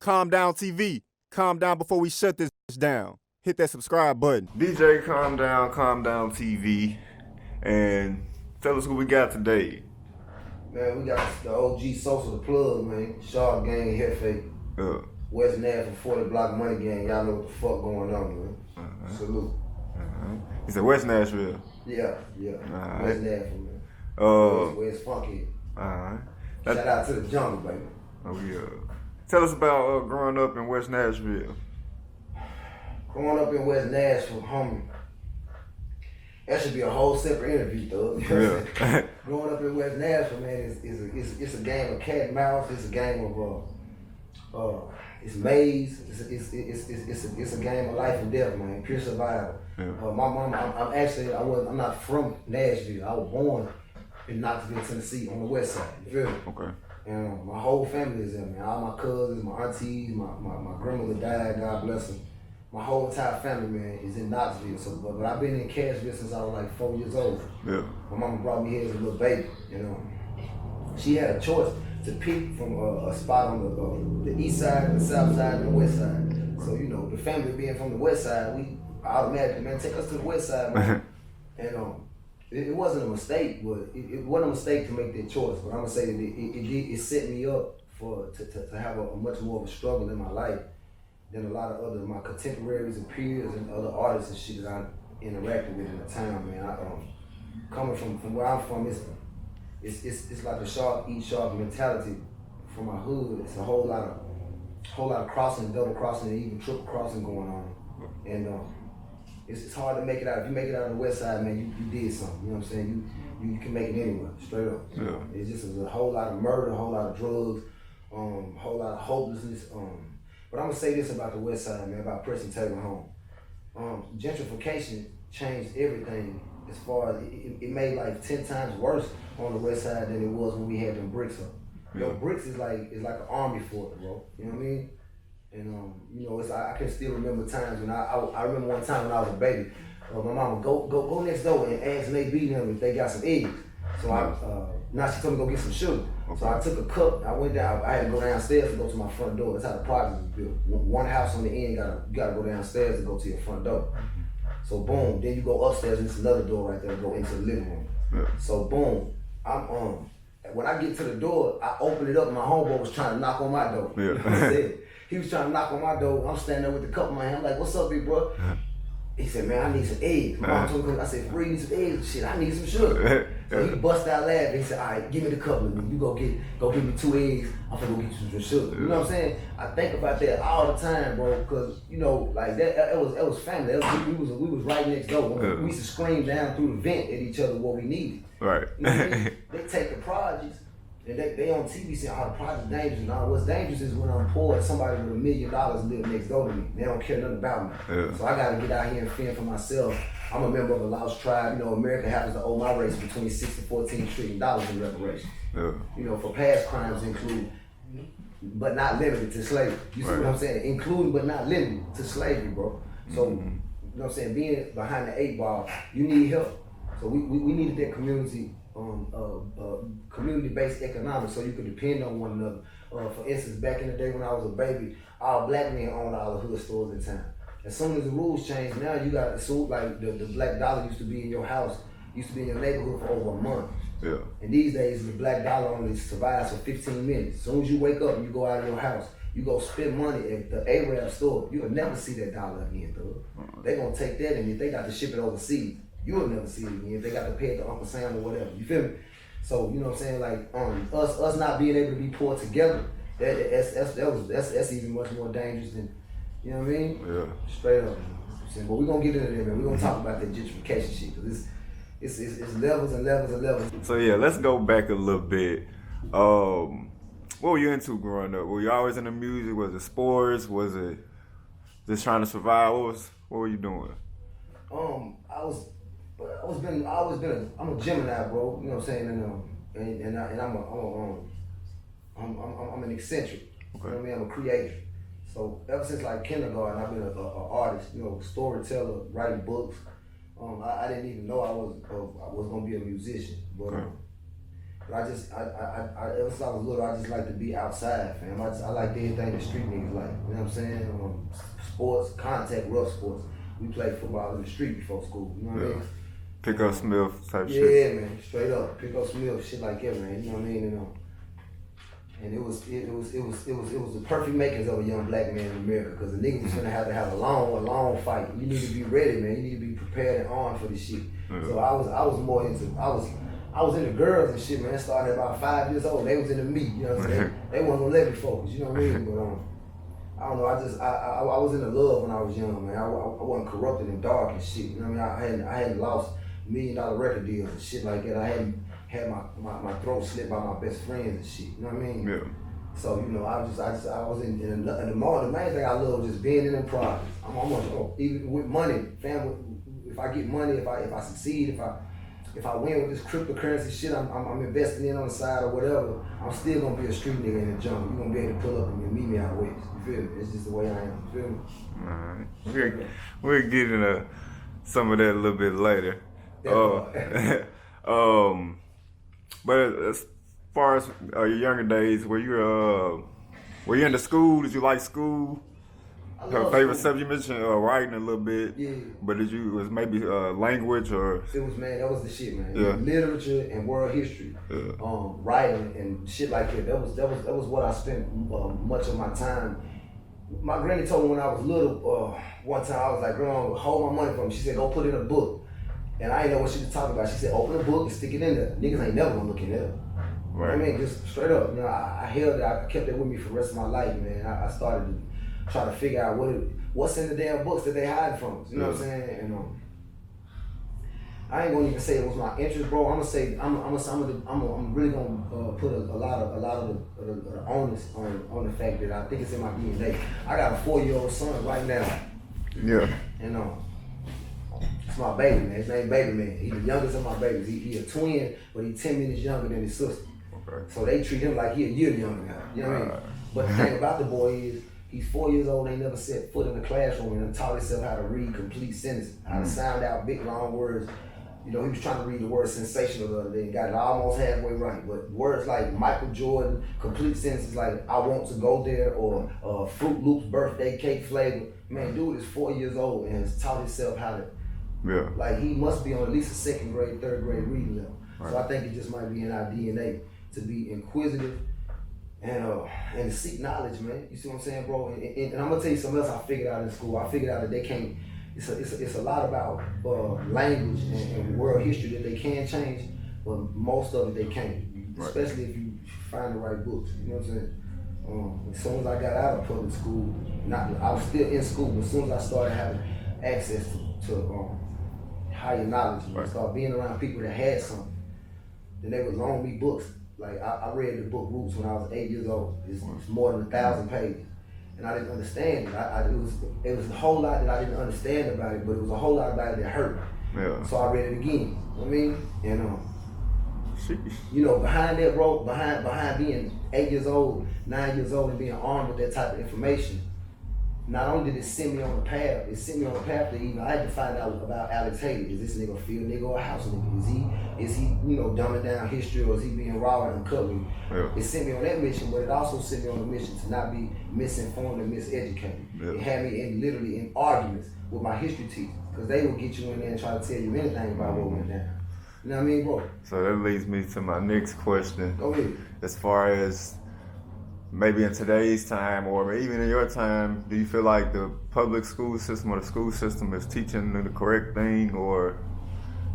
Calm Down TV. Calm down before we shut this down. Hit that subscribe button. DJ Calm Down TV. And tell us who we got today. Man, we got the OG SOSA Da Plug, man. Sharp Gang, Hefe. West Nashville, 40 Block Money Gang. Y'all know what the fuck going on, man. Salute. He said West Nashville. Yeah. West Nashville, man. Where it's funky. Shout out to the jungle, baby. Oh, yeah. Tell us about growing up in West Nashville. Growing up in West Nashville, homie. That should be a whole separate interview, though. Yeah. Growing up in West Nashville, man, it's a game of cat and mouse. It's a game of it's maze. It's a game of life and death, man. Pure survival. Yeah. My mom, I'm not from Nashville. I was born in Knoxville, Tennessee, on the west side. You feel me? Okay. And my whole family is there, man. All my cousins, my aunties, my grandmother died, God bless her. My whole entire family, man, is in Knoxville. So, but I've been in Cashville since I was like 4 years old. Yeah. My mama brought me here as a little baby, you know. She had a choice to pick from a spot on the east side, the south side, and the west side. So, you know, the family being from the west side, we automatically, man, take us to the west side, man. And it wasn't a mistake, but it wasn't a mistake to make that choice. But I'm gonna say that it set me up to have a much more of a struggle in my life than a lot of other my contemporaries and peers and other artists and shit that I interacted with in the town, man. Coming from where I'm from, it's like a shark eat shark mentality from my hood. It's a whole lot of crossing, double crossing, and even triple crossing going on, and it's hard to make it out. If you make it out on the west side, man, you did something. You know what I'm saying? You can make it anywhere, straight up. Yeah. It's just a whole lot of murder, a whole lot of drugs, a whole lot of hopelessness. But I'm gonna say this about the west side, man, about Preston Taylor home. Gentrification changed everything as far as it made life 10 times worse on the west side than it was when we had them bricks up. Yeah. Bricks is like an army fort, bro. You know what I mean? And you know, I can still remember times when I remember one time when I was a baby, my mama go next door and ask and they beat them if they got some eggs. So now she told me to go get some sugar. Okay. So I took a cup. I went down. I had to go downstairs to go to my front door. That's how the project was built. One house on the end, you gotta go downstairs to go to your front door. So boom, then you go upstairs and it's another door right there to go into the living room. Yeah. So boom, when I get to the door, I open it up and my homeboy was trying to knock on my door. Yeah. He was trying to knock on my door. I'm standing there with the cup in my hand. I'm like, what's up, big bro? He said, man, I need some eggs. My mom told me, I said, Free, you need some eggs? Shit, I need some sugar. So he bust out laughing. He said, all right, give me the cup of me. You go give me 2 eggs. I'm gonna go get you some sugar. You know what I'm saying? I think about that all the time, bro, because, you know, like that was family. We was right next door. We used to scream down through the vent at each other what we needed. Right. You know what I mean? They take the projects. And they on TV saying, the project's dangerous. And what's dangerous is when I'm poor, somebody with $1 million live next door to me. They don't care nothing about me. Yeah. So I gotta get out here and fend for myself. I'm a member of a lost tribe. You know, America happens to owe my race between $6 and $14 trillion in reparations. Yeah. You know, for past crimes include, but not limited to slavery. You see what I'm saying? Including but not limited to slavery, bro. So, you know what I'm saying? Being behind the 8 ball, you need help. So we needed that community-based economics so you could depend on one another. For instance, back in the day when I was a baby, all black men owned all the hood stores in town. As soon as the rules changed, now you got like the black dollar used to be in your house, used to be in your neighborhood for over a month. Yeah. And these days, the black dollar only survives for 15 minutes. As soon as you wake up and you go out of your house, you go spend money at the Arab store, you'll never see that dollar again, though. They're gonna take that and if they got to ship it overseas, you will never see it again if they got to pay it to Uncle Sam or whatever. You feel me? So, you know what I'm saying? Like, us not being able to be poor together, that's even much more dangerous than, you know what I mean? Yeah. Straight up. But we're going to get into that, man. We're going to talk about that gentrification shit, because it's levels and levels and levels. So, yeah, let's go back a little bit. What were you into growing up? Were you always into music? Was it sports? Was it just trying to survive? What were you doing? I'm a Gemini, bro. You know what I'm saying? And I'm an eccentric. Okay. You know what I mean? I'm a creator. So ever since like kindergarten, I've been an artist. You know, storyteller, writing books. I didn't even know I was gonna be a musician, but But ever since I was little, I just like to be outside, fam. I like everything the street niggas like. You know what I'm saying? Sports, contact, rough sports. We played football in the street before school. You know what I mean? Pick up Smith type shit. Yeah, man, straight up. Pick up Smith, shit like that, man. You know what I mean? And it was the perfect makings of a young black man in America, because the niggas was gonna have to have a long fight. You need to be ready, man. You need to be prepared and armed for this shit. So I was more into I was into girls and shit, man. Started at about 5 years old. They was into me, you know what I'm saying? They wasn't gonna let me focus, you know what I mean? But I don't know. I was into love when I was young, man. I wasn't corrupted and dark and shit. You know what I mean? I hadn't lost $1 million record deals and shit like that. I hadn't had my throat slit by my best friends and shit. You know what I mean? Yeah. So I was in the mall. The main thing I love was just being in them projects. Even with money, family. If I get money, if I succeed, if I win with this cryptocurrency shit, I'm investing in on the side or whatever, I'm still gonna be a street nigga in the jungle. You gonna be able to pull up and meet me out west. You feel me? It's just the way I am. You feel me? Alright. We'll get into some of that a little bit later. But as far as your younger days, were you into school? Did you like school? Her favorite subject, you mentioned writing a little bit. Yeah. But was maybe language or? It was, man, that was the shit, man. Yeah. Literature and world history, writing and shit like that. That was what I spent much of my time. My granny told me when I was little, one time I was like, "Grandma, hold my money for me." She said, "Go put it in a book." And I didn't know what she was talking about. She said, "Open the book and stick it in there. Niggas ain't never gonna look in there." Right. You know what I mean? Just straight up. You know, I held it. I kept it with me for the rest of my life, man. I started to try to figure out what's in the damn books that they hide from us. You know what I'm saying? And I ain't gonna even say it was my interest, bro. I'm gonna say I'm really gonna put a lot of the onus on the fact that I think it's in my DNA. I got a 4-year-old son right now. Yeah. And it's my baby, man. His name Baby Man. He's the youngest of my babies. He a twin, but he's 10 minutes younger than his sister. Okay. So they treat him like he a year younger now. You know what I mean? But the thing about the boy is, he's 4 years old, ain't never set foot in the classroom and taught himself how to read complete sentences, how to sound out big long words. You know, he was trying to read the word sensational the other day and got it almost halfway right. But words like Michael Jordan, complete sentences like I want to go there, or Fruit Loops birthday cake flavor. Man, dude is 4 years old and has taught himself how to, like, he must be on at least a 2nd grade, 3rd grade reading level. Right. So I think it just might be in our DNA to be inquisitive and to seek knowledge, man. You see what I'm saying, bro? And I'm gonna tell you something else I figured out in school. I figured out that they can't. It's a lot about language and world history that they can change, but most of it they can't. Right. Especially if you find the right books. You know what I'm saying? As soon as I got out of public school, I was still in school, but as soon as I started having access to higher knowledge, and start being around people that had something, then they would loan me books. Like I read the book Roots when I was 8 years old. It's more than 1,000 pages, and I didn't understand it. It was a whole lot that I didn't understand about it, but it was a whole lot about it that hurt. Yeah. So I read it again. You know what I mean? And you know, behind that rope, behind being 8 years old, 9 years old, and being armed with that type of information, not only did it send me on the path, it sent me on the path to even I had to find out about Alex Haley. Is this nigga a field nigga or a house nigga? Is he dumbing down history, or is he being raw and uncovered? Yeah. It sent me on that mission, but it also sent me on the mission to not be misinformed and miseducated. Yeah. It had me literally in arguments with my history teachers, because they would get you in there and try to tell you anything about what went down. You know what I mean, bro? So that leads me to my next question. Go ahead. As far as maybe in today's time, or even in your time, do you feel like the public school system or the school system is teaching the correct thing, or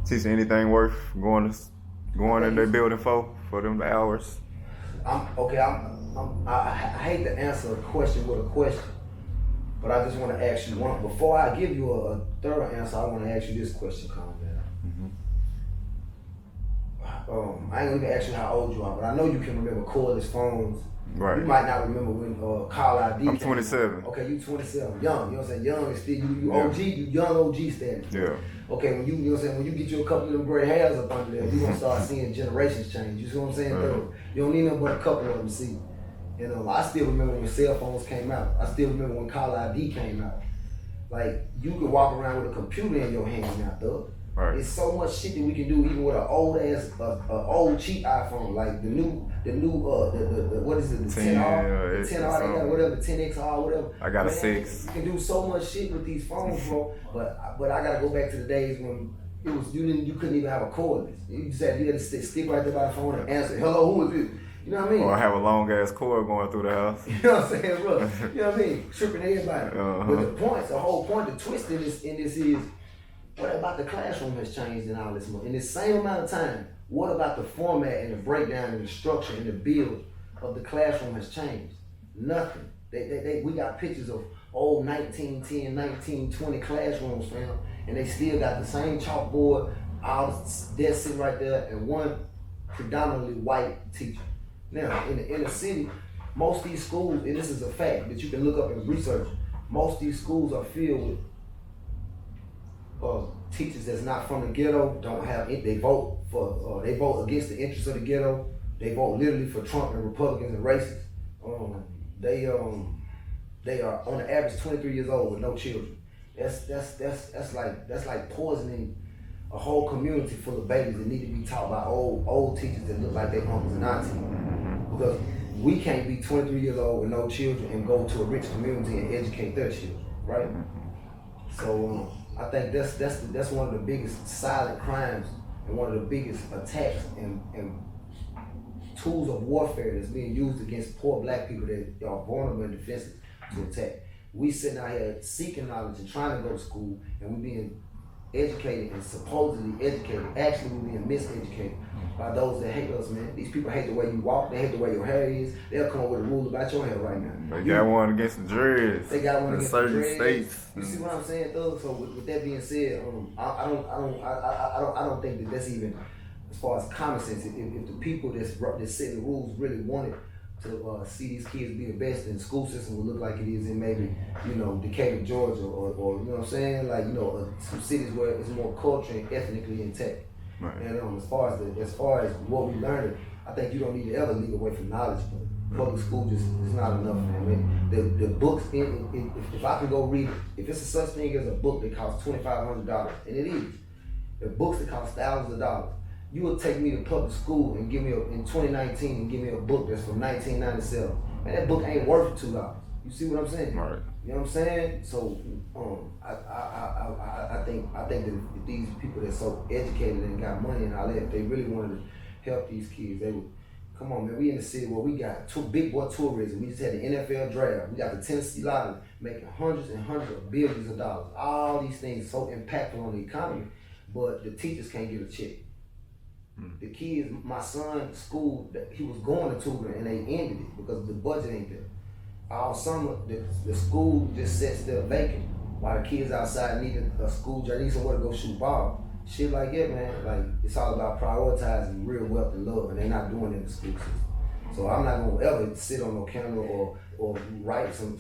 teaching anything worth going in their building for them hours? I hate to answer a question with a question, but I just want to ask you one. Before I give you a thorough answer, I want to ask you this question, calm down. I ain't gonna even ask you how old you are, but I know you can remember cordless phones. Right. You might not remember when Call ID. I'm 27. Okay, you 27. Young, you know what I'm saying? Young is still you OG, you young OG standing. Yeah. Okay, when you know what I'm saying, when you get you a couple of them gray hairs up under there, you're gonna start seeing generations change. You see what I'm saying? You don't need nothing but a couple of them to see. You know, I still remember when cell phones came out. I still remember when Call ID came out. Like, you could walk around with a computer in your hand now, though. Right. It's so much shit that we can do even with an old ass, old cheap iPhone, like the new, what is it, the 10R, the 10R, they got whatever, the 10XR, whatever. I got a 6. You can do so much shit with these phones, bro. But I gotta go back to the days when it was you couldn't even have a cordless. You just had to stick right there by the phone and answer, hello, who is this? You know what I mean? Or have a long ass cord going through the house. You know what I'm saying, bro? You know what I mean? Tripping everybody. But the whole point, the twist in this is, what about the classroom has changed in all this money? In the same amount of time, what about the format and the breakdown and the structure and the build of the classroom has changed? Nothing. We got pictures of old 1910, 1920 classrooms, fam, and they still got the same chalkboard, all the desks sitting right there, and one predominantly white teacher. Now, in the inner city, most of these schools, and this is a fact that you can look up and research, most of these schools are filled with teachers that's not from the ghetto, don't have it. They vote against the interests of the ghetto. They vote literally for Trump and Republicans and racists. They are on the average 23 years old with no children. That's like poisoning a whole community full of babies that need to be taught by old teachers that look like their uncles and aunties. Because we can't be 23 years old with no children and go to a rich community and educate their children, right? So I think that's one of the biggest silent crimes and one of the biggest attacks and tools of warfare that's being used against poor black people that are vulnerable and defensive to attack. We sitting out here seeking knowledge and trying to go to school, and we're being educated and supposedly educated. Actually, we're being miseducated by those that hate us, man. These people hate the way you walk, they hate the way your hair is. They'll come up with a rule about your hair right now. They got one against the dreads. They got one against certain the dreads. States. You see what I'm saying, though? So with that being said, I don't think that that's even as far as common sense. If the people that's setting the rules really wanted to see these kids be the best, then the school system would look like it is in maybe, Decatur, Georgia, or you know what I'm saying, like, some cities where it's more culturally and ethnically intact. Right. And as far as what we learned, I think you don't need to ever lead away from knowledge. But public school just is not enough, man. The books, if I can go read it, if it's a such thing as a book that costs $2,500, and it is, the books that cost thousands of dollars. You would take me to public school and give me in 2019 and give me a book that's from 1997. Man, that book ain't worth $2. You see what I'm saying? Right. You know what I'm saying? So I think that if these people that's so educated and got money and all that, if they really wanted to help these kids, they would. Come on, man. We in the city where we got big boy tourism. We just had the NFL draft. We got the Tennessee Lottery making hundreds and hundreds of billions of dollars. All these things so impactful on the economy, but the teachers can't get a check. The kids, my son's school, he was going to tutoring and they ended it because the budget ain't there. All summer, the school just sits there vacant while the kids outside need a school, they need somewhere to go shoot ball. Shit like that, man. Like, it's all about prioritizing real wealth and love, and they're not doing it in the school system. So I'm not gonna ever sit on no camera or write some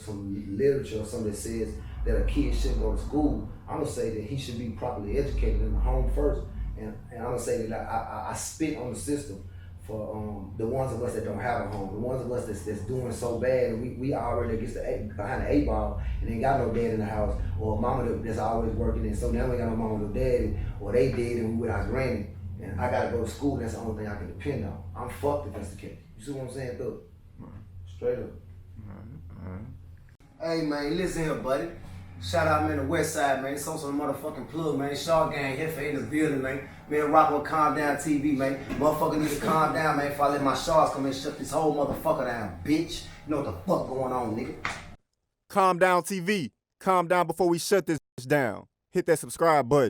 literature or something that says that a kid shouldn't go to school. I'm gonna say that he should be properly educated in the home first. And I'm gonna say that I spit on the system for the ones of us that don't have a home, the ones of us that's doing so bad, and we already against behind the 8 ball and ain't got no dad in the house, or a mama that's always working, and so now we got no mama or daddy, or they did and we with our granny, and I gotta go to school, and that's the only thing I can depend on. I'm fucked if that's the case. You see what I'm saying, though? Straight up. Hey man, listen here, buddy. Shout out, man, the West Side, man. SOSA Da motherfucking Plug, man. Shaw Gang here for in the building, man. Man, rock with Calm Down TV, man. Motherfucker need to calm down, man, if I let my Shaws come and shut this whole motherfucker down, bitch. You know what the fuck going on, nigga. Calm Down TV. Calm down before we shut this down. Hit that subscribe button.